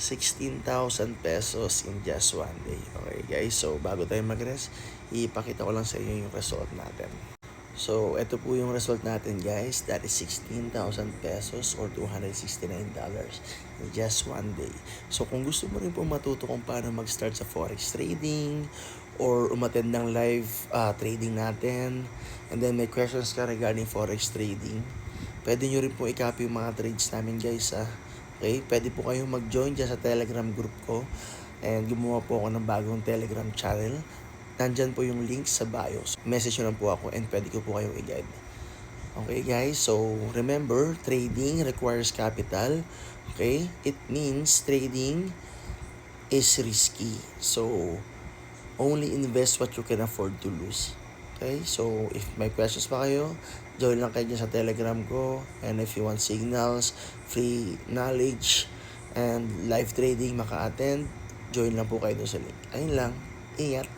16,000 pesos in just one day. Okay guys, so bago tayo mag-rest, ipakita ko lang sa inyo yung result natin. So, ito po yung result natin guys. That is 16,000 pesos or $269 in just one day. So, kung gusto mo rin po matuto kung paano mag-start sa forex trading or umattend ng live trading natin, and then may questions ka regarding forex trading, pwede nyo rin po i-copy yung mga trades namin guys. Okay, pwede po kayong mag-join dyan sa Telegram group ko. And gumawa po ako ng bagong Telegram channel. Nandyan po yung link sa bio. Message nyo lang po ako and pwede ko po kayong i-guide. Okay guys, so remember, trading requires capital. Okay, it means trading is risky. So, only invest what you can afford to lose. Okay, so if may questions pa kayo, join lang kayo dyan sa Telegram ko. And if you want signals, free knowledge, and live trading maka-attend, join lang po kayo doon sa link. Ayun lang, ingat.